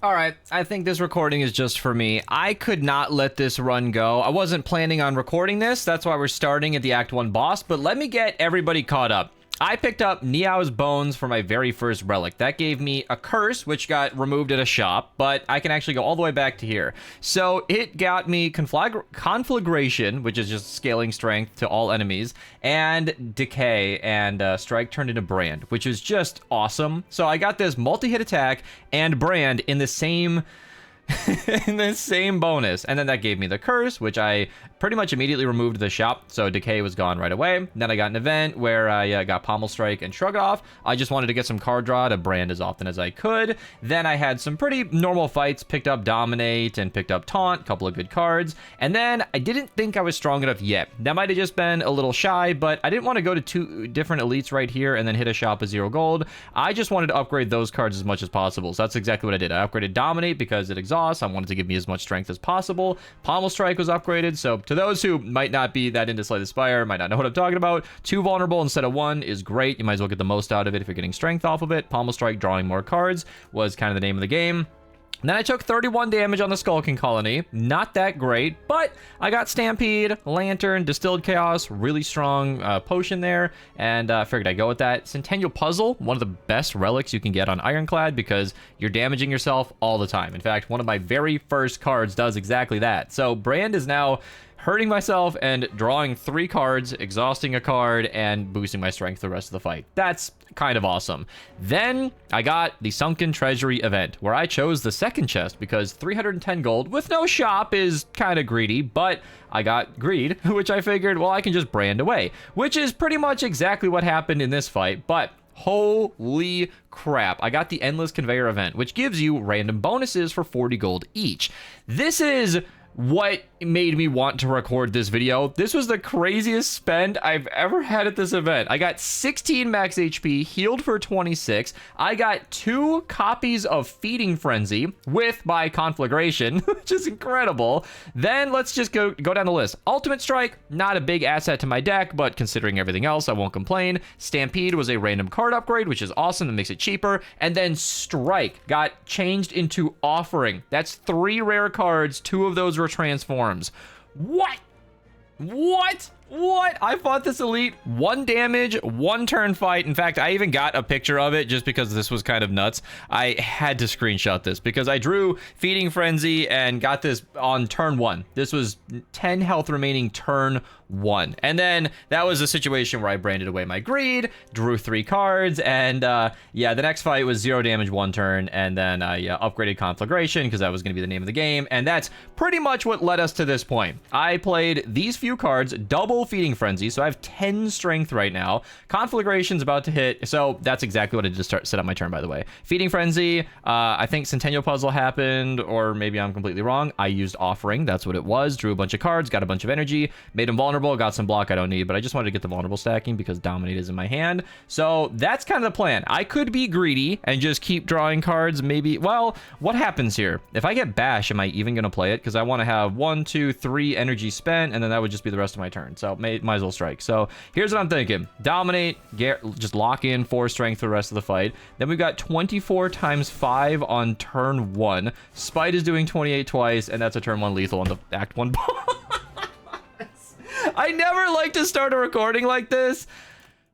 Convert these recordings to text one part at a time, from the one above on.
All right, I think this recording is just for me. I could not let this run go. I wasn't planning on recording this. That's why we're starting at the Act 1 boss, but let me get everybody caught up. I picked up Niao's bones for my very first relic. That gave me a curse, which got removed at a shop, but I can actually go all the way back to here. So it got me conflagration, which is just scaling strength to all enemies, and decay, and strike turned into brand, which is just awesome. So I got this multi-hit attack and brand in the same in the same bonus, and then that gave me the curse, which I pretty much immediately removed the shop, so decay was gone right away. Then I got an event where I got pommel strike and shrug off. I just wanted to get some card draw to brand as often as I could. Then I had some pretty normal fights, picked up dominate and picked up taunt, a couple of good cards, and then I didn't think I was strong enough yet. That might have just been a little shy, but I didn't want to go to 2 different elites right here and then hit a shop with 0 gold. I just wanted to upgrade those cards as much as possible, so that's exactly what I did. I upgraded dominate because it exhausts. I wanted to give me as much strength as possible. Pommel strike was upgraded, so to those who might not be that into Slay the Spire, might not know what I'm talking about, 2 vulnerable instead of 1 is great. You might as well get the most out of it if you're getting strength off of it. Pommel strike, drawing more cards, was kind of the name of the game. Then I took 31 damage on the Skulking Colony. Not that great, but I got Stampede, Lantern, Distilled Chaos, really strong potion there, and figured I'd go with that. Centennial Puzzle, one of the best relics you can get on Ironclad because you're damaging yourself all the time. In fact, one of my very first cards does exactly that. So Brand is now hurting myself and drawing 3 cards, exhausting a card, and boosting my strength the rest of the fight. That's kind of awesome. Then I got the Sunken Treasury event, where I chose the second chest because 310 gold with no shop is kind of greedy, but I got greed, which I figured, well, I can just brand away, which is pretty much exactly what happened in this fight, but holy crap. I got the Endless Conveyor event, which gives you random bonuses for 40 gold each. This is what made me want to record this video. This was the craziest spend I've ever had at this event. I got 16 max HP, healed for 26. I got 2 copies of Feeding Frenzy with my conflagration, which is incredible. Then let's just go down the list. Ultimate Strike, not a big asset to my deck, but considering everything else, I won't complain. Stampede was a random card upgrade, which is awesome. That makes it cheaper. And then Strike got changed into Offering. That's 3 rare cards. 2 of those were transforms. What? I fought this elite 1 damage, 1 turn fight. In fact, I even got a picture of it just because this was kind of nuts. I had to screenshot this because I drew Feeding Frenzy and got this on turn 1. This was 10 health remaining turn 1. And then that was a situation where I branded away my greed, drew 3 cards, and yeah, the next fight was 0 damage 1 turn, and then I upgraded Conflagration because that was going to be the name of the game, and that's pretty much what led us to this point. I played these few cards, double Feeding Frenzy, so I have 10 strength right now. Conflagration's about to hit, so that's exactly what I just set up my turn, by the way. Feeding Frenzy, I think Centennial Puzzle happened, or maybe I'm completely wrong. I used Offering, that's what it was, drew a bunch of cards, got a bunch of energy, made them vulnerable, got some block I don't need, but I just wanted to get the vulnerable stacking because Dominate is in my hand. So that's kind of the plan. I could be greedy and just keep drawing cards, maybe. Well, what happens here? If I get Bash, am I even going to play it? Because I want to have 1, 2, 3 energy spent, and then that would just be the rest of my turn. So might as well strike. So here's what I'm thinking. Dominate, just lock in 4 strength for the rest of the fight. Then we've got 24 times 5 on turn 1. Spite is doing 28 twice, and that's a turn 1 lethal on the Act 1 boss. I never like to start a recording like this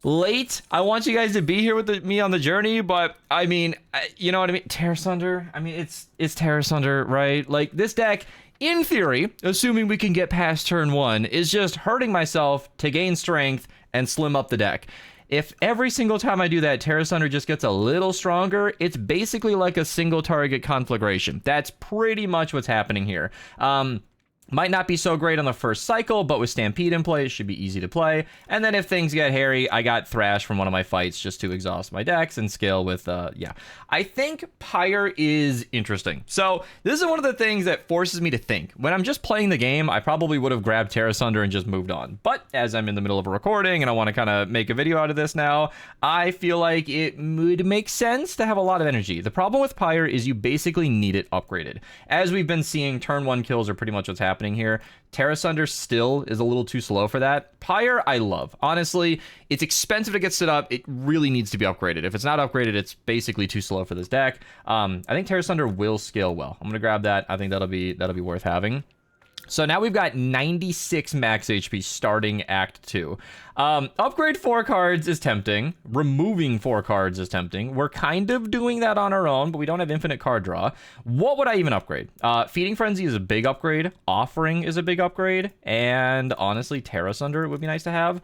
late. I want you guys to be here with me on the journey, but I mean, you know what I mean? Terror Sunder. I mean, it's Terror Sunder, right? Like, this deck, in theory, assuming we can get past turn 1, is just hurting myself to gain strength and slim up the deck. If every single time I do that, Terror Sunder just gets a little stronger, it's basically like a single target conflagration. That's pretty much what's happening here. Might not be so great on the first cycle, but with Stampede in play, it should be easy to play. And then if things get hairy, I got Thrash from one of my fights just to exhaust my decks and scale with, yeah. I think Pyre is interesting. So this is one of the things that forces me to think. When I'm just playing the game, I probably would have grabbed Terror Sunder and just moved on. But as I'm in the middle of a recording and I want to kind of make a video out of this now, I feel like it would make sense to have a lot of energy. The problem with Pyre is you basically need it upgraded. As we've been seeing, turn 1 kills are pretty much what's happening. happening here. Terra Sunder still is a little too slow for that. Pyre, I love. Honestly, it's expensive to get stood up. It really needs to be upgraded. If it's not upgraded, it's basically too slow for this deck. I think Terra Sunder will scale well. I'm gonna grab that. I think that'll be worth having. So now we've got 96 max HP starting Act 2. Upgrade 4 cards is tempting. Removing 4 cards is tempting. We're kind of doing that on our own, but we don't have infinite card draw. What would I even upgrade? Feeding Frenzy is a big upgrade. Offering is a big upgrade. And honestly, Terra Sunder would be nice to have.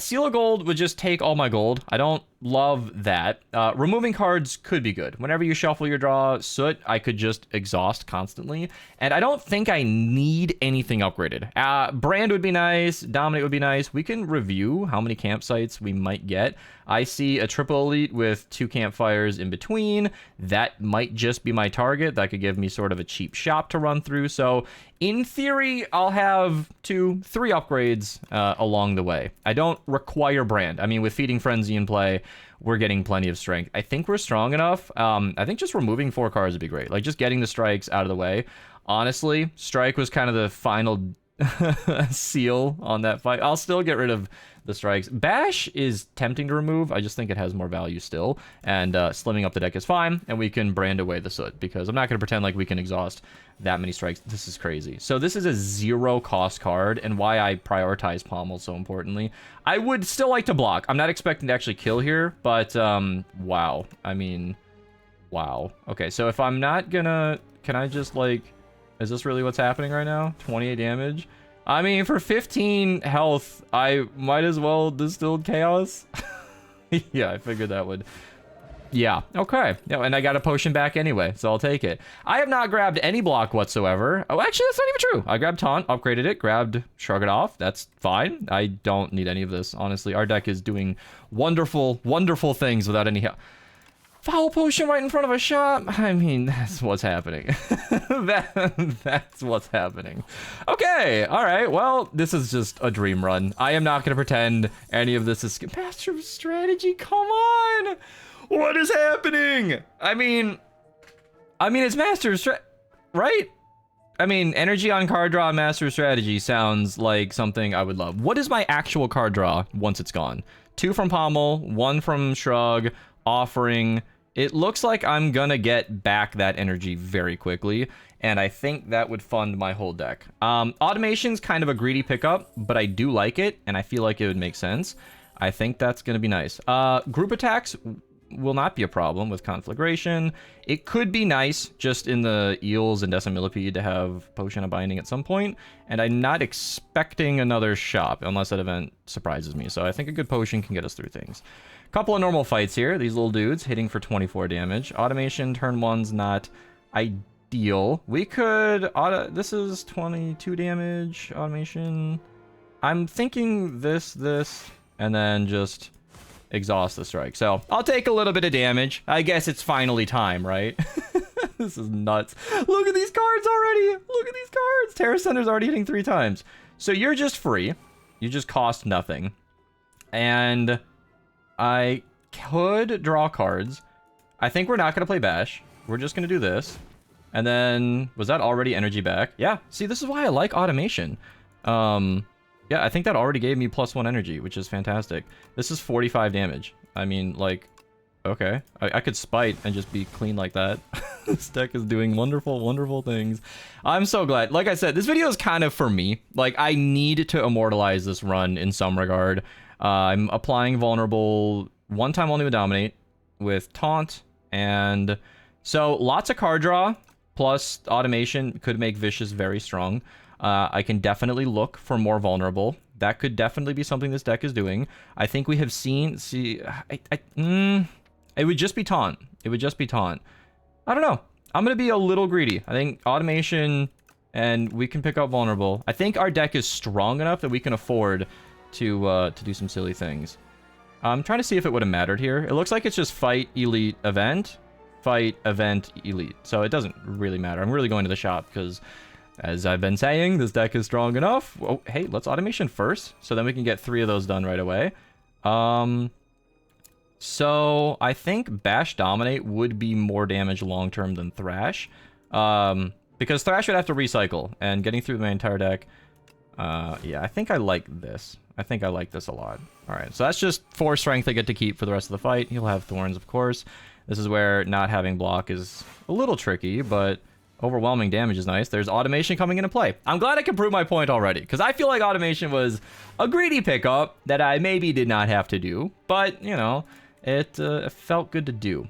Seal of Gold would just take all my gold. I don't love that. Removing cards could be good. Whenever you shuffle your draw, Soot, I could just exhaust constantly. And I don't think I need anything upgraded. Brand would be nice. Dominate would be nice. We can review how many campsites we might get. I see a triple elite with 2 campfires in between. That might just be my target. That could give me sort of a cheap shop to run through. So in theory, I'll have 2, 3 upgrades along the way. I don't require brand. I mean, with Feeding Frenzy in play, we're getting plenty of strength. I think we're strong enough. I think just removing 4 cards would be great. Like, just getting the strikes out of the way. Honestly, strike was kind of the final seal on that fight. I'll still get rid of the strikes. Bash is tempting to remove. I just think it has more value still. And slimming up the deck is fine. And we can brand away the Soot, because I'm not going to pretend like we can exhaust that many strikes. This is crazy. So this is a 0 cost card, and why I prioritize Pommel so importantly. I would still like to block. I'm not expecting to actually kill here, but wow. I mean, wow. Okay, so if I'm not gonna... Can I just, like... Is this really what's happening right now? 28 damage? I mean, for 15 health, I might as well Distilled Chaos. Yeah, I figured that would... Yeah, okay. Yeah, and I got a potion back anyway, so I'll take it. I have not grabbed any block whatsoever. Oh, actually, that's not even true. I grabbed Taunt, upgraded it, grabbed Shrug It Off. That's fine. I don't need any of this, honestly. Our deck is doing wonderful, wonderful things without any help. Foul Potion right in front of a shop? I mean, that's what's happening. That's what's happening. Okay, all right. Well, this is just a dream run. I am not going to pretend any of this is... Master of Strategy, come on! What is happening? I mean, it's Master of Strategy, right? I mean, energy on card draw, Master of Strategy sounds like something I would love. What is my actual card draw once it's gone? 2 from Pommel, 1 from Shrug, Offering. It looks like I'm gonna get back that energy very quickly, and I think that would fund my whole deck. Automation's kind of a greedy pickup, but I do like it, and I feel like it would make sense. I think that's gonna be nice. Group attacks will not be a problem with Conflagration. It could be nice just in the Eels and Decimillipede to have Potion of Binding at some point, and I'm not expecting another shop unless that event surprises me, so I think a good potion can get us through things. Couple of normal fights here. These little dudes hitting for 24 damage. Automation turn 1's not ideal. We could... this is 22 damage. Automation. I'm thinking this, and then just exhaust the strike. So I'll take a little bit of damage. I guess it's finally time, right? This is nuts. Look at these cards already. Look at these cards. Terra Sunder's already hitting 3 times. So you're just free. You just cost nothing. And... I could draw cards. I think we're not going to play Bash. We're just going to do this. And then, was that already energy back? Yeah. See, this is why I like automation. Yeah, I think that already gave me +1 energy, which is fantastic. This is 45 damage. I mean, like, okay. I could Spite and just be clean like that. This deck is doing wonderful, wonderful things. I'm so glad. Like I said, this video is kind of for me. Like, I need to immortalize this run in some regard. I'm applying Vulnerable 1 time only with Dominate, with Taunt, and so lots of card draw, plus Automation could make Vicious very strong. I can definitely look for more Vulnerable. That could definitely be something this deck is doing. I think we have seen... See, it would just be Taunt. It would just be Taunt. I don't know. I'm going to be a little greedy. I think Automation, and we can pick up Vulnerable. I think our deck is strong enough that we can afford... to do some silly things. I'm trying to see if it would have mattered here. It looks like it's just fight, elite, event. Fight, event, elite. So it doesn't really matter. I'm really going to the shop because, as I've been saying, this deck is strong enough. Oh, hey, let's automation first, so then we can get 3 of those done right away. So I think Bash Dominate would be more damage long-term than Thrash. because Thrash would have to recycle, and getting through my entire deck, yeah, I think I like this. I think I like this a lot. All right, so that's just 4 strength I get to keep for the rest of the fight. He'll have thorns, of course. This is where not having block is a little tricky, but overwhelming damage is nice. There's automation coming into play. I'm glad I can prove my point already, because I feel like automation was a greedy pickup that I maybe did not have to do, but, you know, it felt good to do.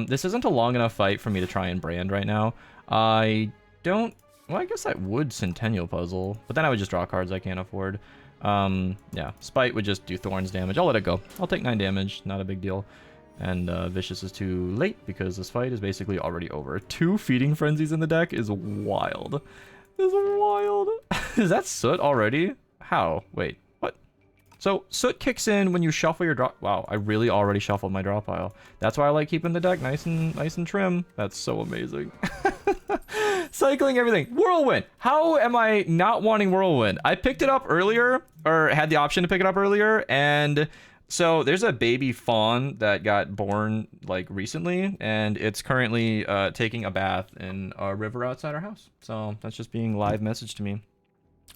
This isn't a long enough fight for me to try and brand right now. I don't... Well, I guess I would Centennial Puzzle, but then I would just draw cards I can't afford. Yeah, Spite would just do Thorns damage. I'll let it go. I'll take 9 damage. Not a big deal. And Vicious is too late because this fight is basically already over. 2 Feeding Frenzies in the deck is wild. Is wild. Is that Soot already? How? Wait, what? So Soot kicks in when you shuffle your draw. Wow, I really already shuffled my draw pile. That's why I like keeping the deck nice and trim. That's so amazing. Cycling everything. Whirlwind. How am I not wanting Whirlwind? I picked it up earlier, or had the option to pick it up earlier, and so there's a baby fawn that got born like recently, and it's currently taking a bath in a river outside our house. So that's just being live message to me.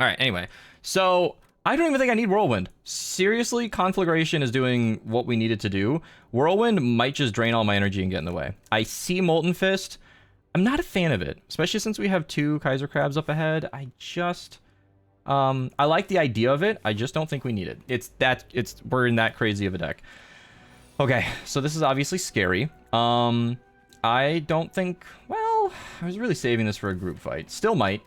All right, anyway, so I don't even think I need Whirlwind. Seriously, Conflagration is doing what we needed to do. Whirlwind might just drain all my energy and get in the way. I see Molten Fist. I'm not a fan of it, especially since we have 2 Kaiser Crabs up ahead. I just... I like the idea of it. I just don't think we need it. We're in that crazy of a deck. Okay, so this is obviously scary. I don't think, well, I was really saving this for a group fight. Still might.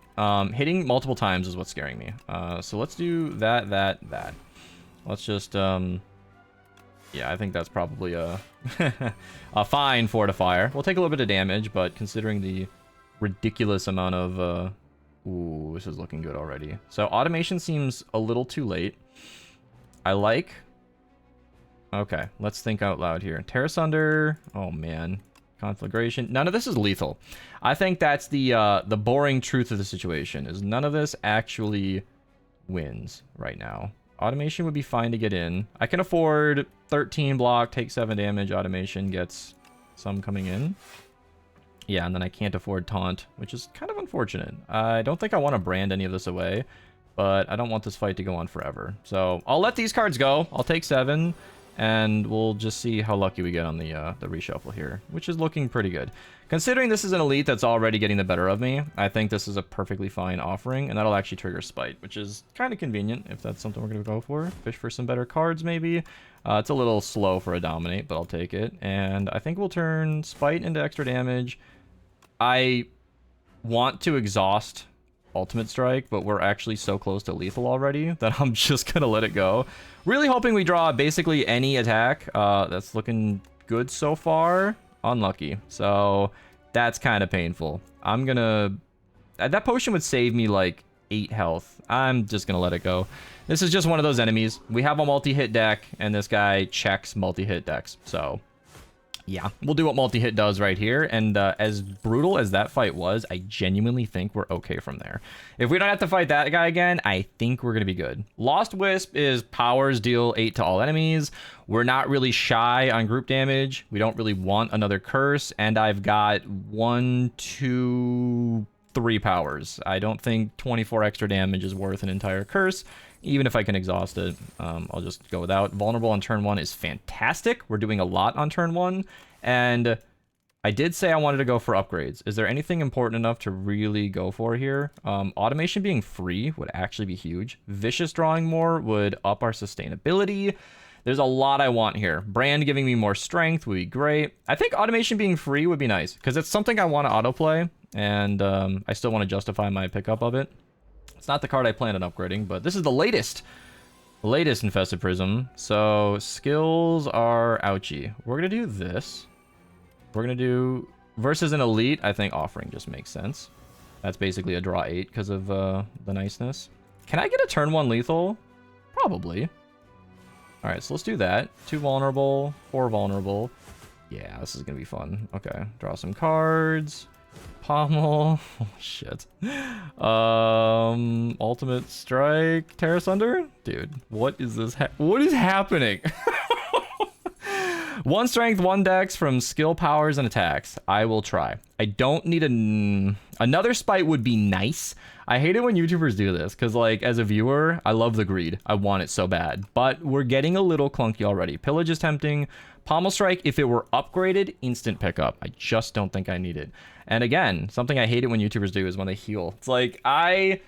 Hitting multiple times is what's scaring me. So let's do that. Let's just, yeah, I think that's probably a, a fine fortifier. We'll take a little bit of damage, but considering the ridiculous amount of, ooh, this is looking good already. So automation seems a little too late. I like... Okay, let's think out loud here. Terra Sunder. Oh, man. Conflagration. None of this is lethal. I think that's the boring truth of the situation, is none of this actually wins right now. Automation would be fine to get in. I can afford 13 block, take 7 damage. Automation gets some coming in. Yeah, and then I can't afford Taunt, which is kind of unfortunate. I don't think I want to brand any of this away, but I don't want this fight to go on forever. So I'll let these cards go. I'll take 7, and we'll just see how lucky we get on the reshuffle here, which is looking pretty good. Considering this is an elite that's already getting the better of me, I think this is a perfectly fine offering, and that'll actually trigger Spite, which is kind of convenient if that's something we're going to go for. Fish for some better cards, maybe. It's a little slow for a Dominate, but I'll take it. And I think we'll turn Spite into extra damage. I want to exhaust Ultimate Strike, but we're actually so close to lethal already that I'm just going to let it go. Really hoping we draw basically any attack. That's looking good so far. Unlucky. So that's kind of painful. I'm going to... That potion would save me like 8 health. I'm just going to let it go. This is just one of those enemies. We have a multi-hit deck, and this guy checks multi-hit decks. So... yeah, we'll do what multi-hit does right here, and as brutal as that fight was, I genuinely think we're okay from there. If we don't have to fight that guy again, I think we're going to be good. Lost Wisp is powers deal 8 to all enemies. We're not really shy on group damage. We don't really want another curse, and I've got 1, 2, 3 powers. I don't think 24 extra damage is worth an entire curse. Even if I can exhaust it, I'll just go without. Vulnerable on turn 1 is fantastic. We're doing a lot on turn 1. And I did say I wanted to go for upgrades. Is there anything important enough to really go for here? Automation being free would actually be huge. Vicious drawing more would up our sustainability. There's a lot I want here. Brand giving me more strength would be great. I think automation being free would be nice, because it's something I want to autoplay, and I still want to justify my pickup of it. It's not the card I planned on upgrading, but this is the latest Infested Prism. So skills are ouchie. We're going to do this. We're going to do versus an elite. I think offering just makes sense. That's basically a draw 8 because of the niceness. Can I get a turn 1 lethal? Probably. All right, so let's do that. 2 vulnerable, 4 vulnerable. Yeah, this is going to be fun. Okay, draw some cards. Pommel. Oh, shit. Ultimate Strike. Terra Sunder? Dude, what is this? What is happening? 1 strength, 1 dex from skill, powers, and attacks. I will try. I don't need another spite would be nice. I hate it when YouTubers do this because, like, as a viewer, I love the greed. I want it so bad. But we're getting a little clunky already. Pillage is tempting. Pommel Strike, if it were upgraded, instant pickup. I just don't think I need it. And again, something I hate it when YouTubers do is when they heal. It's like, I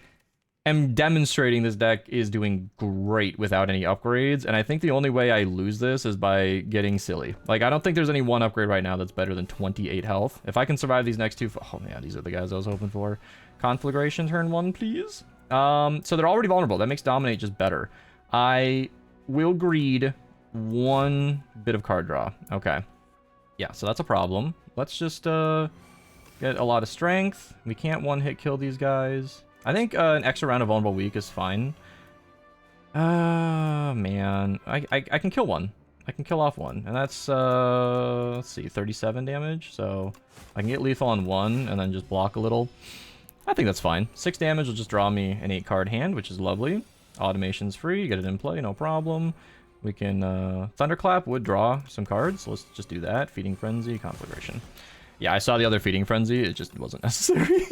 am demonstrating this deck is doing great without any upgrades, and I think the only way I lose this is by getting silly. Like, I don't think there's any one upgrade right now that's better than 28 health. If I can survive these next 2... Oh, yeah, these are the guys I was hoping for. Conflagration turn 1, please. So they're already vulnerable. That makes Dominate just better. I will greed 1 bit of card draw. Okay. Yeah, so that's a problem. Let's just get a lot of strength. We can't one-hit kill these guys. I think an extra round of Vulnerable Weak is fine. Man. I can kill 1. I can kill off 1. And that's, let's see, 37 damage. So I can get lethal on 1 and then just block a little. I think that's fine. 6 damage will just draw me an 8-card hand, which is lovely. Automation's free. Get it in play, no problem. We can, Thunderclap would draw some cards. Let's just do that. Feeding Frenzy, Conflagration. Yeah, I saw the other Feeding Frenzy. It just wasn't necessary.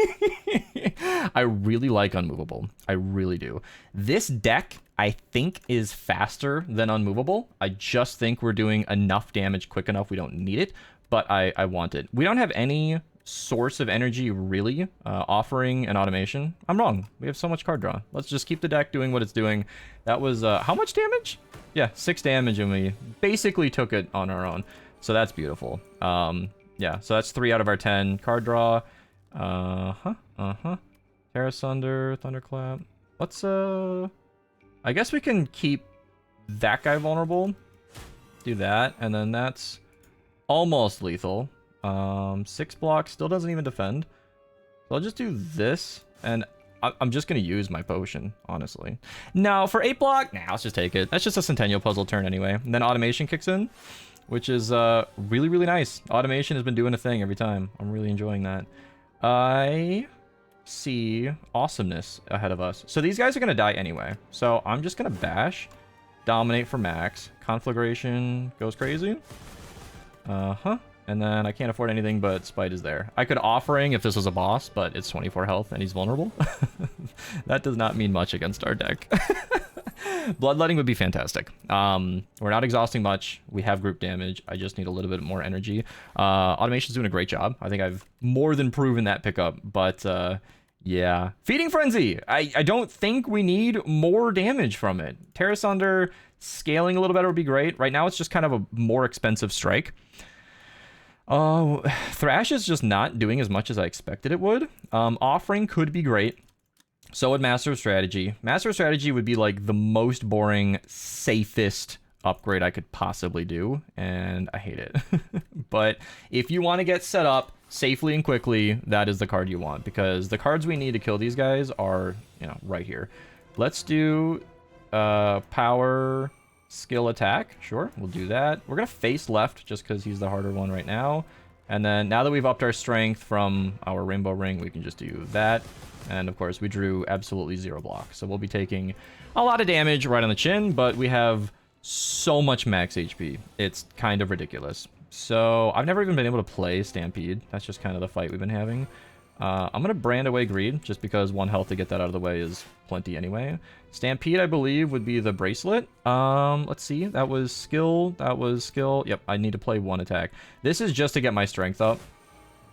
I really like Unmovable. I really do. This deck, I think, is faster than Unmovable. I just think we're doing enough damage quick enough. We don't need it, but I want it. We don't have any source of energy, really, offering an automation. I'm wrong. We have so much card draw. Let's just keep the deck doing what it's doing. That was, how much damage? Yeah, 6 damage, and we basically took it on our own. So that's beautiful. Yeah, so that's 3 out of our 10. Card draw. Terra Sunder, Thunderclap. Let's, I guess we can keep that guy vulnerable. Do that, and then that's almost lethal. 6 blocks, still doesn't even defend. So I'll just do this, and I'm just going to use my potion, honestly. No, for 8 block, nah, let's just take it. That's just a Centennial Puzzle turn anyway. And then Automation kicks in, which is really, really nice. Automation has been doing a thing every time. I'm really enjoying that. I see Awesomeness ahead of us. So these guys are going to die anyway. So I'm just going to bash, Dominate for max. Conflagration goes crazy. And then I can't afford anything, but Spite is there. I could Offering if this was a boss, but it's 24 health and he's vulnerable. That does not mean much against our deck. Bloodletting would be fantastic. We're not exhausting much. We have group damage. I just need a little bit more energy. Automation's doing a great job. I think I've more than proven that pickup, but yeah. Feeding Frenzy! I don't think we need more damage from it. Terra Sunder scaling a little better would be great. Right now it's just kind of a more expensive strike. Thrash is just not doing as much as I expected it would. Offering could be great. So would Master of Strategy. Master of Strategy would be like the most boring, safest upgrade I could possibly do, and I hate it. But if you want to get set up safely and quickly, that is the card you want, because the cards we need to kill these guys are, you know, right here. Let's do power, skill, attack. Sure, we'll do that. We're gonna face left just because he's the harder one right now. And then now that we've upped our strength from our Rainbow Ring, we can just do that. And of course, we drew absolutely 0 block. So we'll be taking a lot of damage right on the chin, but we have so much max HP. It's kind of ridiculous. So I've never even been able to play Stampede. That's just kind of the fight we've been having. I'm going to brand away Greed, just because 1 health to get that out of the way is plenty anyway. Stampede, I believe, would be the Bracelet. Let's see. That was skill. That was skill. Yep, I need to play 1 attack. This is just to get my strength up.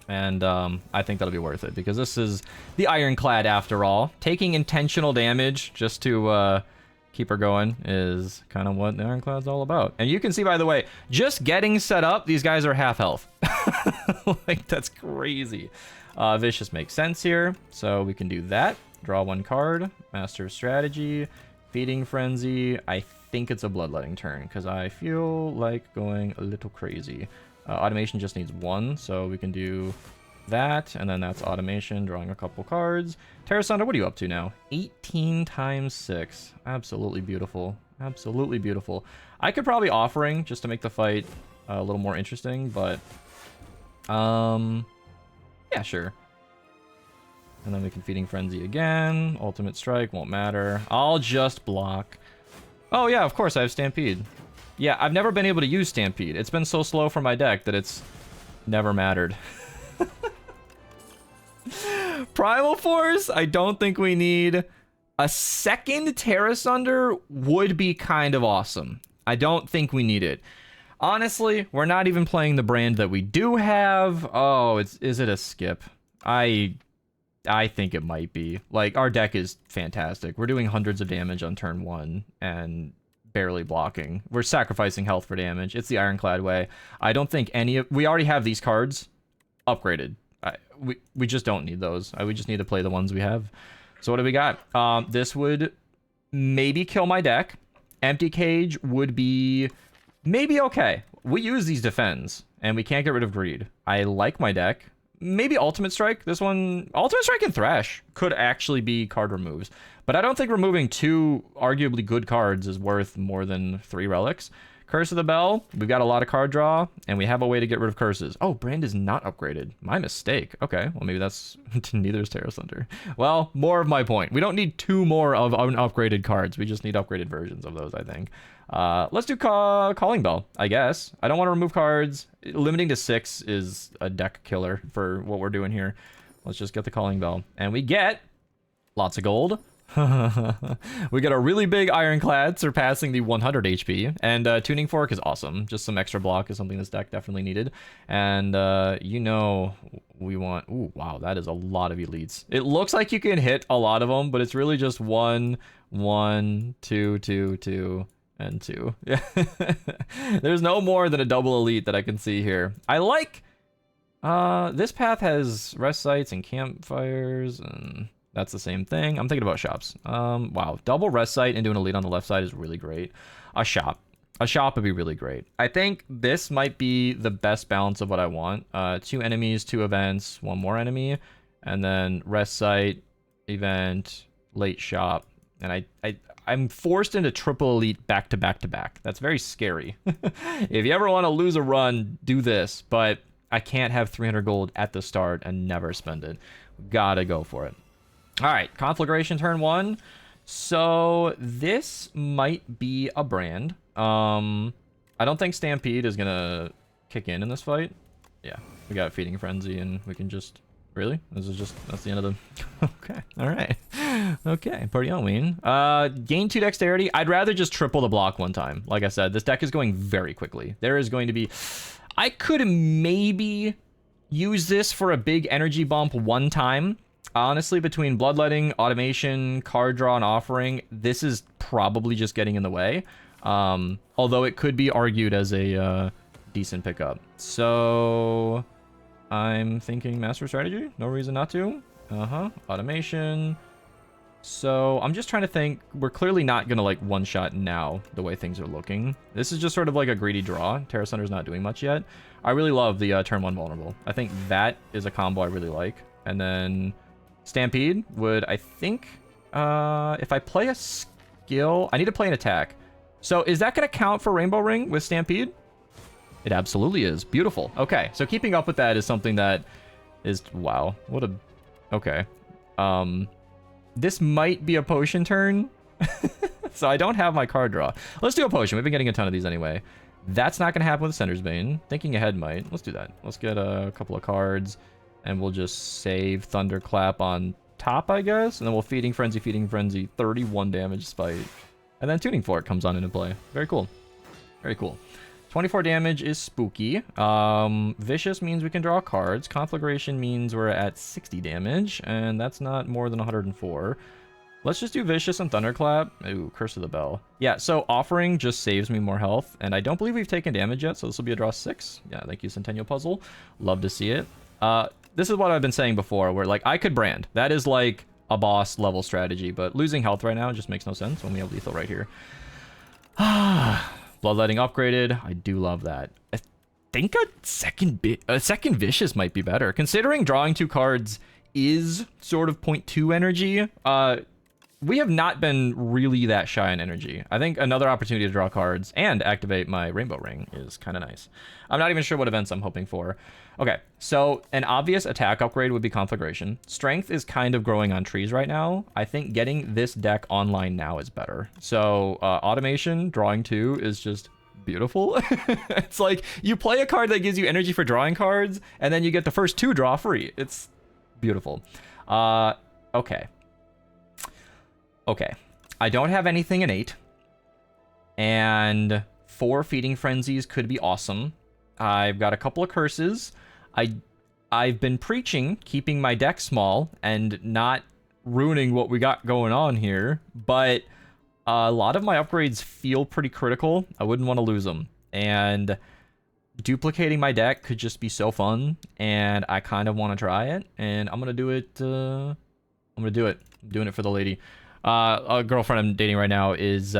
And I think that'll be worth it, because this is the Ironclad after all. Taking intentional damage just to keep her going is kind of what the Ironclad's all about. And you can see, by the way, just getting set up, these guys are half health. Like, that's crazy. Vicious makes sense here, so we can do that. Draw 1 card. Master of Strategy. Feeding Frenzy. I think it's a Bloodletting turn, because I feel like going a little crazy. Automation just needs 1, so we can do that, and then that's Automation, drawing a couple cards. Terra Sunder, what are you up to now? 18 times 6. Absolutely beautiful. Absolutely beautiful. I could probably Offering just to make the fight a little more interesting, but yeah, sure. And then we can Feeding Frenzy again. Ultimate Strike, won't matter. I'll just block. Oh yeah, of course I have Stampede. Yeah, I've never been able to use Stampede. It's been so slow for my deck that it's never mattered. Primal Force, I don't think we need. A second Terra Sunder would be kind of awesome. I don't think we need it. Honestly, we're not even playing the brand that we do have. Oh, is it a skip? I think it might be. Like, our deck is fantastic. We're doing hundreds of damage on turn 1 and barely blocking. We're sacrificing health for damage. It's the Ironclad way. I don't think any of... We already have these cards upgraded. We just don't need those. We just need to play the ones we have. So what do we got? This would maybe kill my deck. Empty Cage would be maybe okay. We use these defends, and we can't get rid of Greed. I like my deck. Maybe Ultimate Strike. This one, Ultimate Strike and Thrash could actually be card removes. But I don't think removing 2 arguably good cards is worth more than 3 relics. Curse of the Bell. We've got a lot of card draw, and we have a way to get rid of curses. Oh, Brand is not upgraded. My mistake. Okay, well, maybe that's... Neither is Terra Thunder. Well, more of my point. We don't need 2 more of unupgraded cards. We just need upgraded versions of those, I think. Let's do Calling Bell, I guess. I don't want to remove cards. Limiting to 6 is a deck killer for what we're doing here. Let's just get the Calling Bell. And we get lots of gold. We get a really big Ironclad surpassing the 100 HP, and Tuning Fork is awesome. Just some extra block is something this deck definitely needed. And you know, we want... Ooh, wow, that is a lot of elites. It looks like you can hit a lot of them, but it's really just 1, 1, 2, 2, 2, and 2. Yeah. There's no more than a double elite that I can see here. I like... this path has rest sites and campfires, and... That's the same thing. I'm thinking about shops. Wow. Double rest site and doing a lead on the left side is really great. A shop would be really great. I think this might be the best balance of what I want. 2 enemies, 2 events, 1 more enemy, and then rest site, event, late shop. And I'm forced into triple elite back to back to back. That's very scary. If you ever want to lose a run, do this. But I can't have 300 gold at the start and never spend it. Gotta go for it. All right, Conflagration turn 1. So this might be a brand. I don't think Stampede is gonna kick in this fight. Yeah, we got Feeding Frenzy, and we can just... Really? This is just... That's the end of the... Okay, all right. Okay, Party Halloween. Gain 2 dexterity. I'd rather just triple the block one time. Like I said, this deck is going very quickly. There is going to be... I could maybe use this for a big energy bump one time. Honestly, between Bloodletting, Automation, Card Draw, and Offering, this is probably just getting in the way. Although it could be argued as a decent pickup. So I'm thinking Master Strategy. No reason not to. Automation. So I'm just trying to think. We're clearly not going to like one-shot now, the way things are looking. This is just sort of like a greedy draw. Terra Sunder's not doing much yet. I really love the turn 1 vulnerable. I think that is a combo I really like. And then... Stampede would, I think, if I play a skill, I need to play an attack. So is that going to count for Rainbow Ring with Stampede? It absolutely is. Beautiful. Okay, so keeping up with that is something that is, wow, what a, okay. This might be a potion turn. So I don't have my card draw. Let's do a potion. We've been getting a ton of these anyway. That's not going to happen with Sender's Bane. Thinking ahead might. Let's do that. Let's get a couple of cards. And we'll just save Thunderclap on top, I guess. And then we'll Feeding Frenzy, 31 damage spite. And then Tuning Fork comes on into play. Very cool. Very cool. 24 damage is spooky. Vicious means we can draw cards. Conflagration means we're at 60 damage. And that's not more than 104. Let's just do Vicious and Thunderclap. Ooh, Curse of the Bell. Yeah, so Offering just saves me more health. And I don't believe we've taken damage yet, so this will be a draw 6. Yeah, thank you, Centennial Puzzle. Love to see it. This is what I've been saying before, where, like, I could brand. That is, like, a boss level strategy, but losing health right now just makes no sense when we have lethal right here. Bloodletting upgraded. I do love that. I think a second Vicious might be better. Considering drawing 2 cards is sort of 0.2 energy, we have not been really that shy on energy. I think another opportunity to draw cards and activate my Rainbow Ring is kind of nice. I'm not even sure what events I'm hoping for. Okay, so an obvious attack upgrade would be Conflagration. Strength is kind of growing on trees right now. I think getting this deck online now is better. So Automation, drawing 2 is just beautiful. It's like you play a card that gives you energy for drawing cards, and then you get the first 2 draw free. It's beautiful. Okay. Okay. I don't have anything in 8. And 4 Feeding Frenzies could be awesome. I've got a couple of curses. I've been preaching keeping my deck small and not ruining what we got going on here, but a lot of my upgrades feel pretty critical. I wouldn't want to lose them, and duplicating my deck could just be so fun, and I kind of want to try it, and I'm gonna do it. I'm doing it for the lady. A girlfriend I'm dating right now is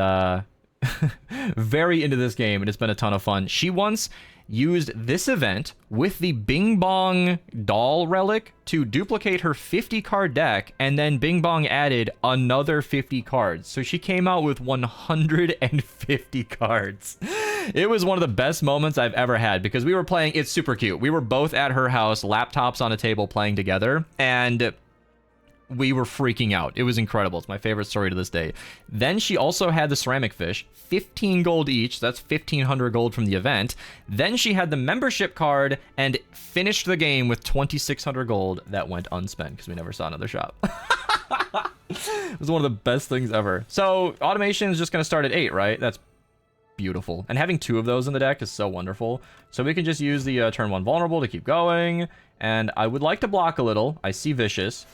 very into this game, and it's been a ton of fun. She once used this event with the Bing Bong doll relic to duplicate her 50 card deck, and then Bing Bong added another 50 cards. So she came out with 150 cards. It was one of the best moments I've ever had because we were playing. It's super cute. We were both at her house, laptops on a table playing together, and we were freaking out. It was incredible. It's my favorite story to this day. Then she also had the ceramic fish, 15 gold each. So that's 1,500 gold from the event. Then she had the membership card and finished the game with 2,600 gold that went unspent because we never saw another shop. It was one of the best things ever. So automation is just going to start at 8, right? That's beautiful. And having 2 of those in the deck is so wonderful. So we can just use the turn 1 vulnerable to keep going. And I would like to block a little. I see vicious.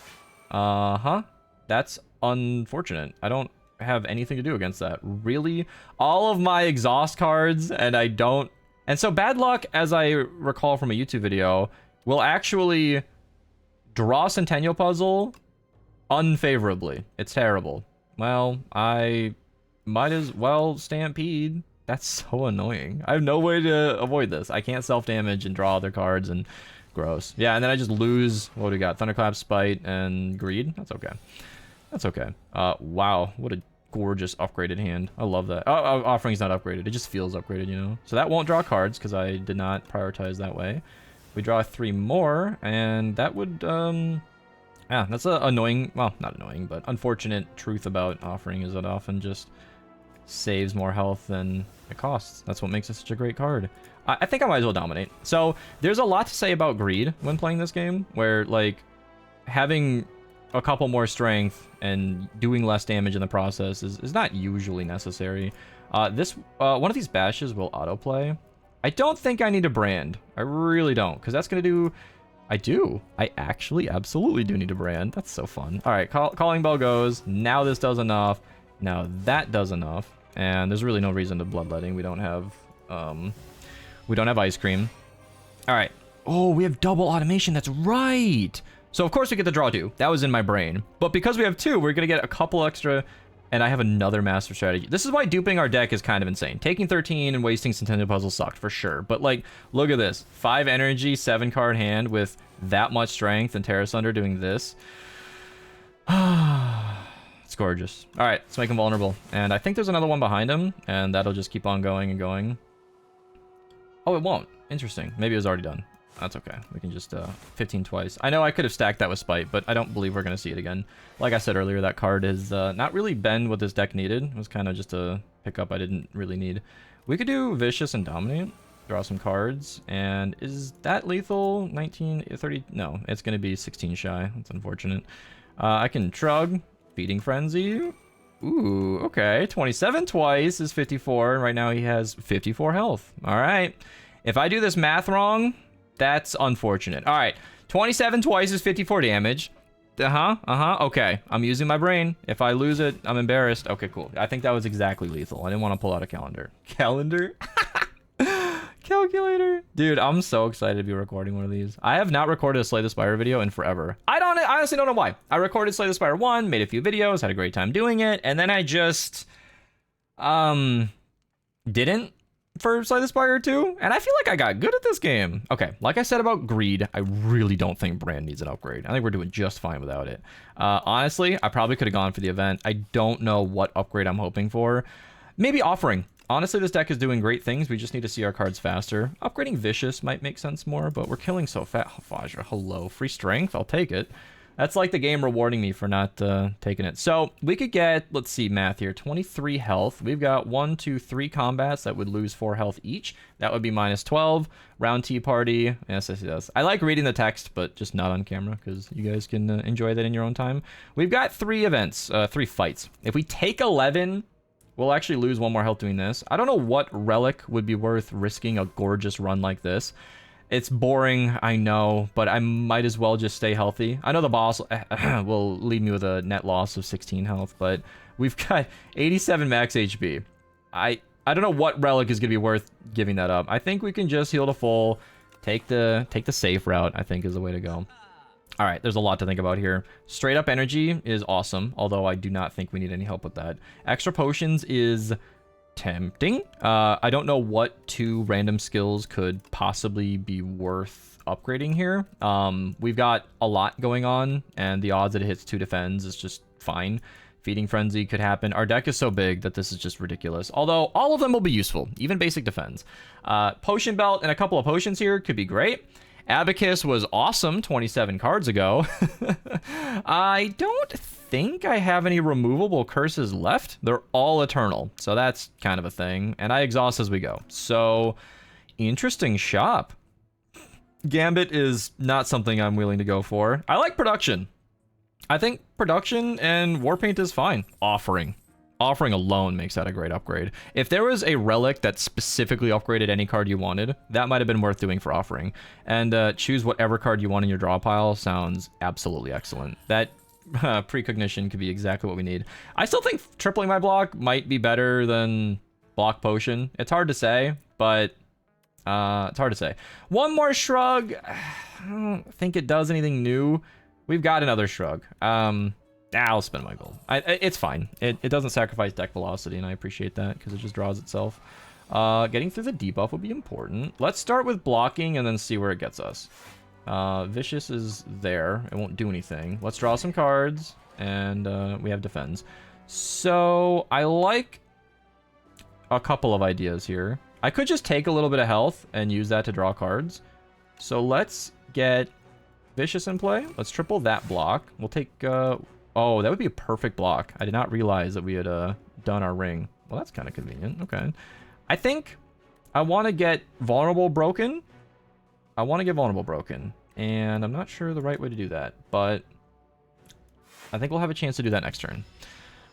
That's unfortunate. I don't have anything to do against that. Really? All of my exhaust cards, and I don't... And so bad luck, as I recall from a YouTube video, will actually draw Centennial Puzzle unfavorably. It's terrible. Well, I might as well Stampede. That's so annoying. I have no way to avoid this. I can't self-damage and draw other cards, and... gross. Yeah, and then I just lose. What do we got? Thunderclap, Spite, and Greed. That's okay. That's okay. Wow. What a gorgeous upgraded hand. I love that. Oh, Offering's not upgraded. It just feels upgraded, you know? So that won't draw cards because I did not prioritize that way. We draw 3 more, and that would, yeah, that's a annoying, well, not annoying, but unfortunate truth about Offering is it often just saves more health than it costs. That's what makes it such a great card. I think I might as well dominate. So there's a lot to say about greed when playing this game, where like having a couple more strength and doing less damage in the process is not usually necessary. One of these bashes will autoplay. I don't think I need a brand. I really don't, because that's going to do... I actually absolutely do need a brand. That's so fun. All right, calling bell goes. Now this does enough. Now that does enough. And there's really no reason to bloodletting. We don't have ice cream. All right. Oh, we have double automation. That's right. So of course we get the draw 2. That was in my brain. But because we have 2, we're going to get a couple extra. And I have another master strategy. This is why duping our deck is kind of insane. Taking 13 and wasting Centennial Puzzle sucked for sure. But like, look at this. 5 energy, 7 card hand with that much strength, and Terra Sunder doing this. It's gorgeous. All right, let's make him vulnerable. And I think there's another one behind him, and that'll just keep on going and going. Oh, it won't. Interesting. Maybe it was already done. That's okay. We can just 15 twice. I know I could have stacked that with Spite, but I don't believe we're going to see it again. Like I said earlier, that card has not really been what this deck needed. It was kind of just a pickup I didn't really need. We could do Vicious and Dominate. Draw some cards. And is that lethal? 19, 30? No, it's going to be 16 shy. That's unfortunate. I can Shrug. Feeding Frenzy. Ooh, okay. 27 twice is 54. And right now he has 54 health. All right. If I do this math wrong... that's unfortunate. All right. 27 twice is 54 damage. Okay. I'm using my brain. If I lose it, I'm embarrassed. Okay, cool. I think that was exactly lethal. I didn't want to pull out a calendar. Calendar? Calculator. Dude, I'm so excited to be recording one of these. I have not recorded a Slay the Spire video in forever. I honestly don't know why. I recorded Slay the Spire 1, made a few videos, had a great time doing it, and then I just... didn't for Slay the Spire 2, and I feel like I got good at this game. Okay, like I said about Greed, I really don't think Brand needs an upgrade. I think we're doing just fine without it. Honestly, I probably could have gone for the event. I don't know what upgrade I'm hoping for. Maybe Offering. Honestly, this deck is doing great things. We just need to see our cards faster. Upgrading Vicious might make sense more, but we're killing so fast. Vajra, hello. Free Strength, I'll take it. That's like the game rewarding me for not taking it. So we could get, let's see, math here, 23 health. We've got 1, 2, 3 combats that would lose 4 health each. That would be minus 12. Round tea party. Yes. I like reading the text, but just not on camera because you guys can enjoy that in your own time. We've got 3 events, 3 fights. If we take 11, we'll actually lose 1 more health doing this. I don't know what relic would be worth risking a gorgeous run like this. It's boring, I know, but I might as well just stay healthy. I know the boss will leave me with a net loss of 16 health, but we've got 87 max HP. I don't know what relic is going to be worth giving that up. I think we can just heal to full, take the safe route, I think is the way to go. All right, there's a lot to think about here. Straight up energy is awesome, although I do not think we need any help with that. Extra potions is tempting. I don't know what 2 random skills could possibly be worth upgrading here. We've got a lot going on, and the odds that it hits 2 defends is just fine. Feeding Frenzy could happen. Our deck is so big that this is just ridiculous. Although, all of them will be useful, even basic defense. Potion Belt and a couple of potions here could be great. Abacus was awesome 27 cards ago. I don't think I have any removable curses left. They're all eternal, so that's kind of a thing. And I exhaust as we go. So, interesting shop. Gambit is not something I'm willing to go for. I like production. I think production and Warpaint is fine. Offering alone makes that a great upgrade. If there was a relic that specifically upgraded any card you wanted, that might have been worth doing for offering. And choose whatever card you want in your draw pile sounds absolutely excellent. That precognition could be exactly what we need. I still think tripling my block might be better than block potion. It's hard to say, but it's hard to say. One more shrug. I don't think it does anything new. We've got another shrug. I'll spend my gold. It's fine. It doesn't sacrifice deck velocity, and I appreciate that because it just draws itself. Getting through the debuff would be important. Let's start with blocking and then see where it gets us. Vicious is there. It won't do anything. Let's draw some cards, and we have defends. So I like a couple of ideas here. I could just take a little bit of health and use that to draw cards. So let's get Vicious in play. Let's triple that block. We'll take... oh, that would be a perfect block. I did not realize that we had done our ring. Well, that's kind of convenient. Okay. I think I want to get Vulnerable broken. And I'm not sure the right way to do that, but I think we'll have a chance to do that next turn.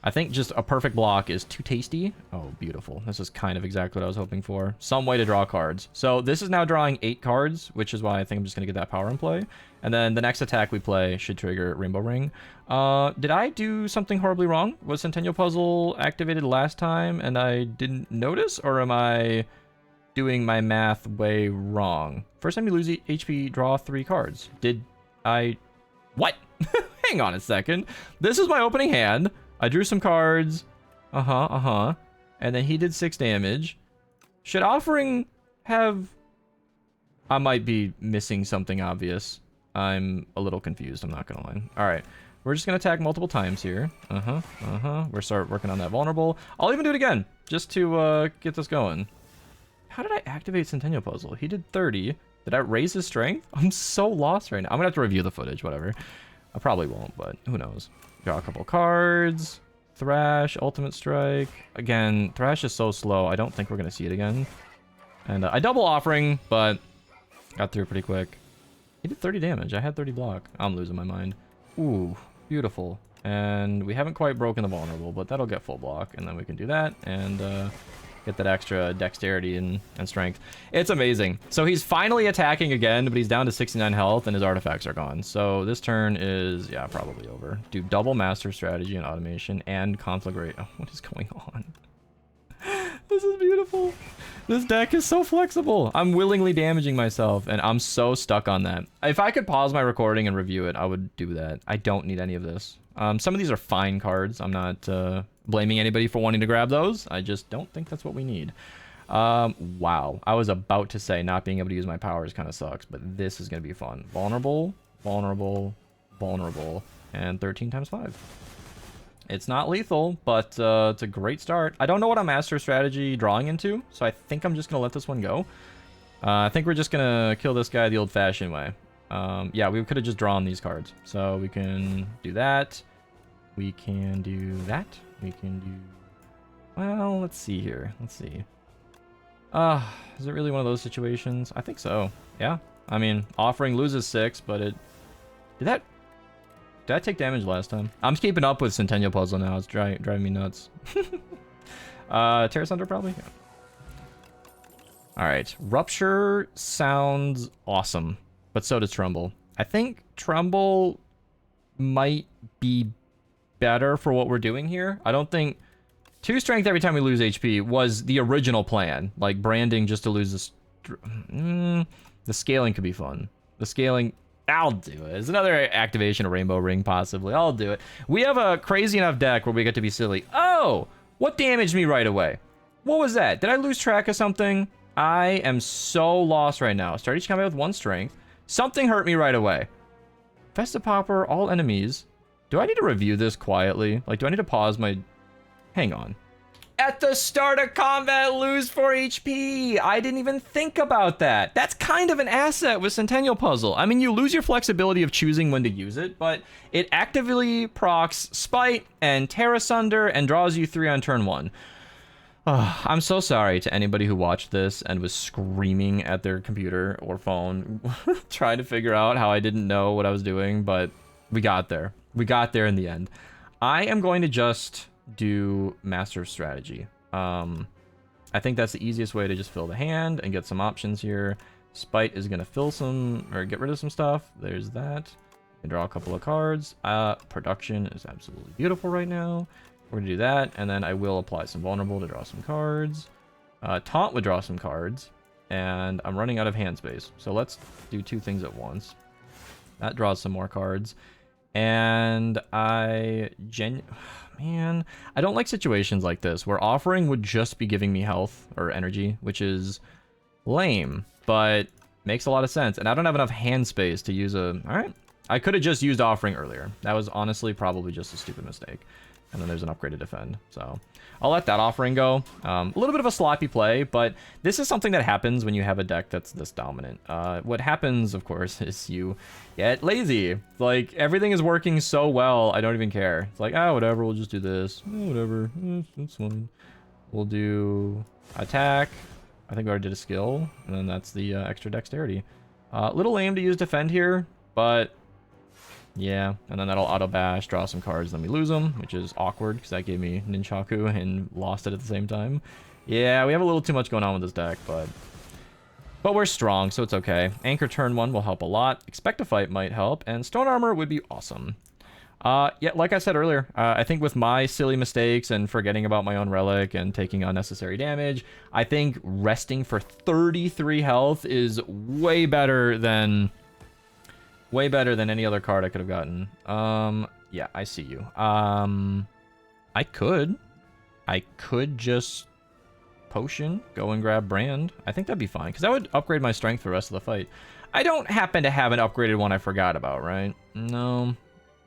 I think just a perfect block is too tasty. Oh, beautiful. This is kind of exactly what I was hoping for. Some way to draw cards. So this is now drawing 8 cards, which is why I think I'm just going to get that power in play. And then the next attack we play should trigger Rainbow Ring. Did I do something horribly wrong? Was Centennial Puzzle activated last time and I didn't notice? Or am I doing my math way wrong? First time you lose HP, draw 3 cards. Did I... What? Hang on a second. This is my opening hand. I drew some cards. And then he did 6 damage. Should offering have... I might be missing something obvious. I'm a little confused, I'm not gonna lie. Alright. We're just gonna attack multiple times here. We're start working on that vulnerable. I'll even do it again, just to get this going. How did I activate Centennial Puzzle? He did 30. Did I raise his strength? I'm so lost right now. I'm gonna have to review the footage, whatever. I probably won't, but who knows. Draw a couple cards. Thrash, Ultimate Strike. Again, Thrash is so slow, I don't think we're gonna see it again. And I double offering, but got through pretty quick. He did 30 damage. I had 30 block. I'm losing my mind. Ooh, beautiful. And we haven't quite broken the vulnerable, but that'll get full block. And then we can do that and get that extra dexterity and strength. It's amazing. So he's finally attacking again, but he's down to 69 health and his artifacts are gone. So this turn is, yeah, probably over. Do double master strategy and automation and conflagrate. Oh, what is going on? This is beautiful. This deck is so flexible. I'm willingly damaging myself, and I'm so stuck on that. If I could pause my recording and review it, I would do that. I don't need any of this. Some of these are fine cards. I'm not blaming anybody for wanting to grab those. I just don't think that's what we need. Wow. I was about to say not being able to use my powers kind of sucks, but this is going to be fun. Vulnerable, vulnerable, vulnerable, and 13 times 5. It's not lethal, but it's a great start. I don't know what I'm master strategy drawing into, so I think I'm just going to let this one go. I think we're just going to kill this guy the old-fashioned way. Yeah, we could have just drawn these cards. So we can do that. We can do that. We can do... Well, let's see here. Let's see. Is it really one of those situations? I think so. Yeah. I mean, offering loses 6, but it... Did I take damage last time? I'm just keeping up with Centennial Puzzle now. It's driving me nuts. Terra Thunder probably? Yeah. Alright. Rupture sounds awesome, but so does Tremble. I think Tremble might be better for what we're doing here. I don't think... 2 strength every time we lose HP was the original plan. Like, branding just to lose this... the scaling could be fun. The scaling... I'll do it. It's another activation, a Rainbow Ring, possibly. I'll do it. We have a crazy enough deck where we get to be silly. Oh! What damaged me right away? What was that? Did I lose track of something? I am so lost right now. Start each combat with 1 strength. Something hurt me right away. Festive Popper, all enemies. Do I need to review this quietly? Like, do I need to pause my... Hang on. At the start of combat, lose 4 HP. I didn't even think about that. That's kind of an asset with Centennial Puzzle. I mean, you lose your flexibility of choosing when to use it, but it actively procs Spite and Terra Sunder and draws you 3 on turn 1. I'm so sorry to anybody who watched this and was screaming at their computer or phone trying to figure out how I didn't know what I was doing, but we got there. We got there in the end. I am going to just... do Master of Strategy. I think that's the easiest way to just fill the hand and get some options here. Spite is going to fill some, or get rid of some stuff. There's that. And draw a couple of cards. Production is absolutely beautiful right now. We're going to do that, and then I will apply some Vulnerable to draw some cards. Taunt would draw some cards, and I'm running out of hand space. So let's do 2 things at once. That draws some more cards. And man, I don't like situations like this where offering would just be giving me health or energy, which is lame, but makes a lot of sense. And I don't have enough hand space to use a... All right. I could have just used offering earlier. That was honestly probably just a stupid mistake. And then there's an upgraded defend. So I'll let that offering go. A little bit of a sloppy play, but this is something that happens when you have a deck that's this dominant. What happens, of course, is you get lazy. Like, everything is working so well, I don't even care. It's like, oh, whatever, we'll just do this. Oh, whatever, it's fine. We'll do attack. I think we already did a skill, and then that's the extra dexterity. Little lame to use defend here, but... yeah, and then that'll auto bash, draw some cards, then we lose them, which is awkward because that gave me Nunchaku and lost it at the same time. Yeah, we have a little too much going on with this deck, but we're strong, so it's okay. Anchor turn 1 will help a lot. Expect a Fight might help, and Stone Armor would be awesome. Yeah, like I said earlier, I think with my silly mistakes and forgetting about my own relic and taking unnecessary damage, I think resting for 33 health is way better than any other card I could have gotten. Yeah, I see you. I could just potion, go and grab brand. I think that'd be fine, because that would upgrade my strength for the rest of the fight. I don't happen to have an upgraded one I forgot about, right? No,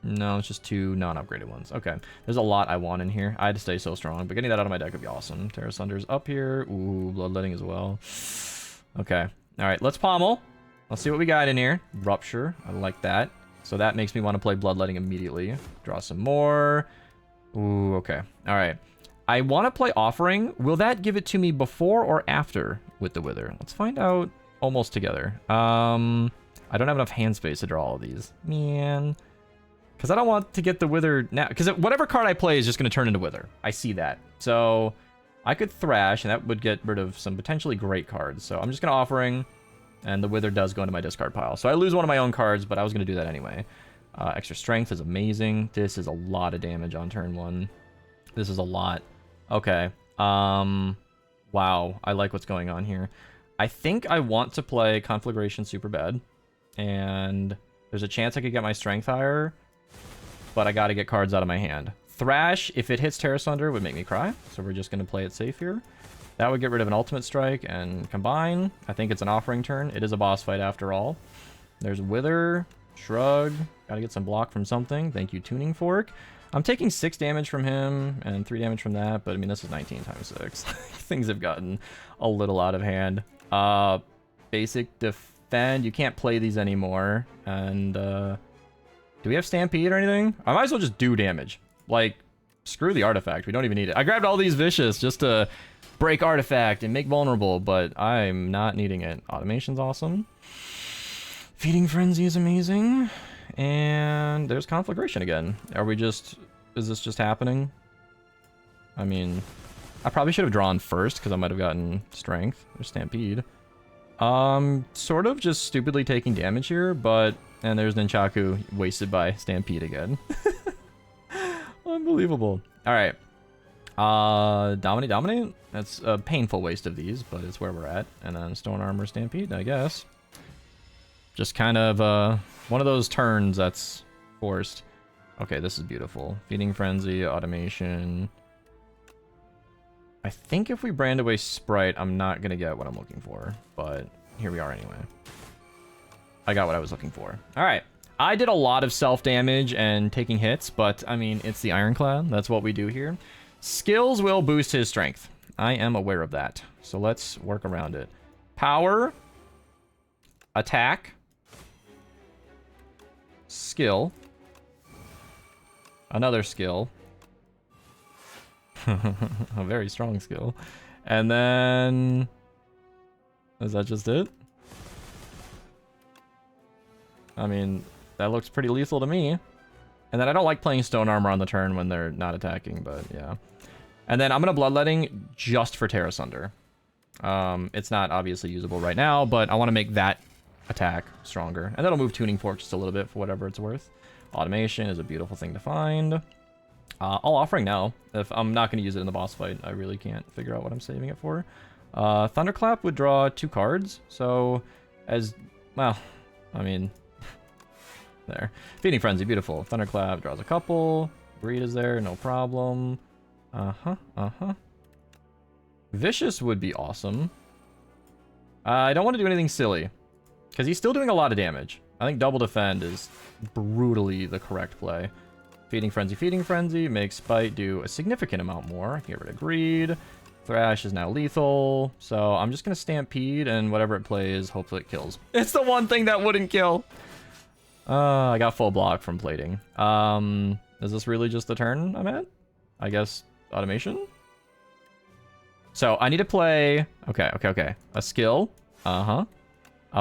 it's just 2 non-upgraded ones. Okay, there's a lot I want in here. I had to stay so strong, but getting that out of my deck would be awesome. Terra Sunder's up here. Ooh, Bloodletting as well. Okay, all right, let's pommel. Let's see what we got in here. Rupture. I like that. So that makes me want to play Bloodletting immediately. Draw some more. Ooh, okay. All right. I want to play Offering. Will that give it to me before or after with the Wither? Let's find out almost together. I don't have enough hand space to draw all of these. Man. Because I don't want to get the Wither now. Because whatever card I play is just going to turn into Wither. I see that. So I could Thrash, and that would get rid of some potentially great cards. So I'm just going to Offering. And the Wither does go into my discard pile. So I lose one of my own cards, but I was going to do that anyway. Extra strength is amazing. This is a lot of damage on turn 1. This is a lot. Okay. Wow. I like what's going on here. I think I want to play Conflagration super bad. And there's a chance I could get my strength higher. But I got to get cards out of my hand. Thrash, if it hits Terra Sunder, would make me cry. So we're just going to play it safe here. That would get rid of an Ultimate Strike and combine. I think it's an Offering turn. It is a boss fight after all. There's Wither, Shrug. Gotta get some block from something. Thank you, Tuning Fork. I'm taking 6 damage from him and 3 damage from that, but I mean, this is 19 times 6. Things have gotten a little out of hand. Basic defend. You can't play these anymore. And, do we have Stampede or anything? I might as well just do damage. Like, screw the artifact. We don't even need it. I grabbed all these vicious just to break artifact and make vulnerable, but I'm not needing it. Automation's awesome. Feeding Frenzy is amazing. And there's Conflagration again. Are we just... Is this just happening? I mean... I probably should have drawn first, because I might have gotten Strength or Stampede. Sort of just stupidly taking damage here, but... And there's Nunchaku wasted by Stampede again. Unbelievable. Alright. Dominate? That's a painful waste of these, but it's where we're at. And then Stone Armor Stampede, I guess. Just kind of, one of those turns that's forced. Okay, this is beautiful. Feeding Frenzy, Automation... I think if we brand away Sprite, I'm not going to get what I'm looking for. But here we are anyway. I got what I was looking for. Alright. I did a lot of self-damage and taking hits, but, I mean, it's the Ironclad. That's what we do here. Skills will boost his strength. I am aware of that. So let's work around it. Power. Attack. Skill. Another skill. A very strong skill. And then... Is that just it? I mean, that looks pretty lethal to me. And then I don't like playing Stone Armor on the turn when they're not attacking, but yeah. And then I'm going to Bloodletting just for Terra Sunder. It's not obviously usable right now, but I want to make that attack stronger. And that'll move Tuning Fork just a little bit for whatever it's worth. Automation is a beautiful thing to find. All Offering now. If I'm not going to use it in the boss fight, I really can't figure out what I'm saving it for. Thunderclap would draw 2 cards. So, as... Well, I mean... There. Feeding Frenzy, beautiful. Thunderclap draws a couple. Greed is there, no problem. Vicious would be awesome. I don't want to do anything silly. Because he's still doing a lot of damage. I think Double Defend is brutally the correct play. Feeding Frenzy makes Spite do a significant amount more. I can get rid of Greed. Thrash is now lethal. So I'm just going to Stampede, and whatever it plays, hopefully it kills. It's the one thing that wouldn't kill. I got full block from plating. Is this really just the turn I'm at? I guess Automation? So I need to play... Okay. A skill. A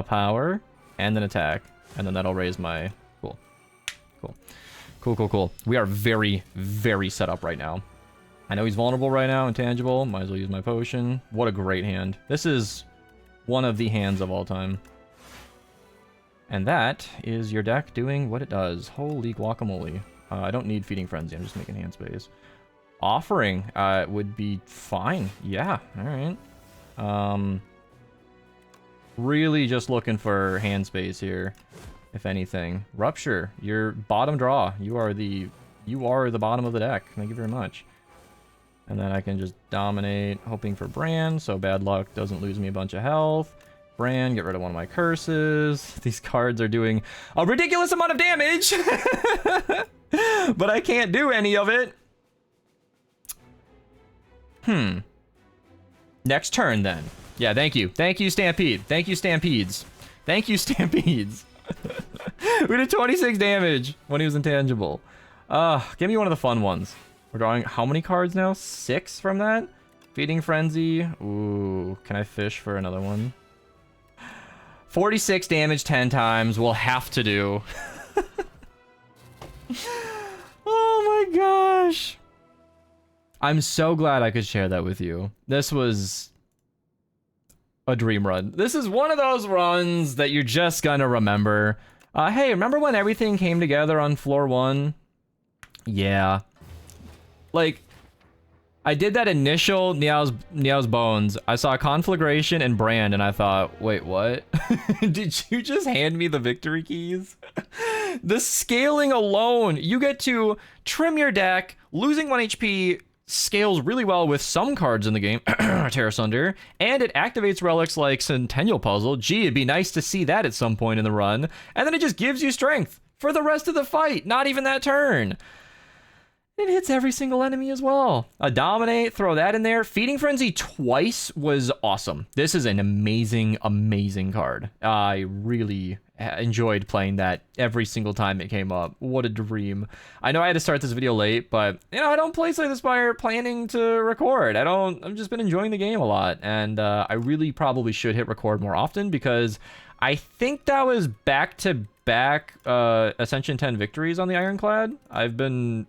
power. And an attack. And then that'll raise my... Cool. We are very, very set up right now. I know he's vulnerable right now, intangible. Might as well use my potion. What a great hand. This is one of the hands of all time. And that is your deck doing what it does. Holy guacamole. I don't need Feeding Frenzy. I'm just making hand space. Offering would be fine. Yeah, alright. Really just looking for hand space here. If anything. Rupture, your bottom draw. You are the bottom of the deck. Thank you very much. And then I can just dominate, hoping for Brand, so bad luck doesn't lose me a bunch of health. Brand, get rid of one of my curses. These cards are doing a ridiculous amount of damage. But I can't do any of it. Next turn, then. Yeah, thank you. Thank you, Stampede. Thank you, Stampedes. Thank you, Stampedes. We did 26 damage when he was intangible. Give me one of the fun ones. We're drawing how many cards now? 6 from that? Feeding Frenzy. Ooh, can I fish for another one? 46 damage 10 times. We'll have to do. Oh my gosh. I'm so glad I could share that with you. This was a dream run. This is one of those runs that you're just gonna remember. Hey, remember when everything came together on floor 1? Yeah. Like, I did that initial Niao's Bones. I saw Conflagration and Brand, and I thought, wait, what? Did you just hand me the victory keys? The scaling alone, you get to trim your deck. Losing 1 HP scales really well with some cards in the game, Terra Sunder, and it activates relics like Centennial Puzzle. Gee, it'd be nice to see that at some point in the run. And then it just gives you strength for the rest of the fight, not even that turn. It hits every single enemy as well. A Dominate, throw that in there. Feeding Frenzy twice was awesome. This is an amazing, amazing card. I really enjoyed playing that every single time it came up. What a dream. I know I had to start this video late, but, you know, I don't play Slay the Spire planning to record. I've just been enjoying the game a lot, and I really probably should hit record more often because I think that was back-to-back Ascension 10 victories on the Ironclad. I've been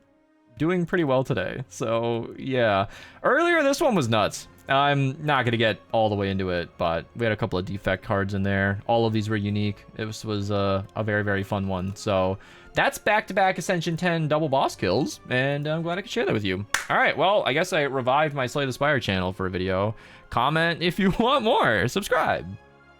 doing pretty well today, so yeah. Earlier, this one was nuts. I'm not going to get all the way into it, but we had a couple of defect cards in there. All of these were unique. It was a very, very fun one. So that's back-to-back Ascension 10 double boss kills, and I'm glad I could share that with you. All right, well, I guess I revived my Slay the Spire channel for a video. Comment if you want more. Subscribe.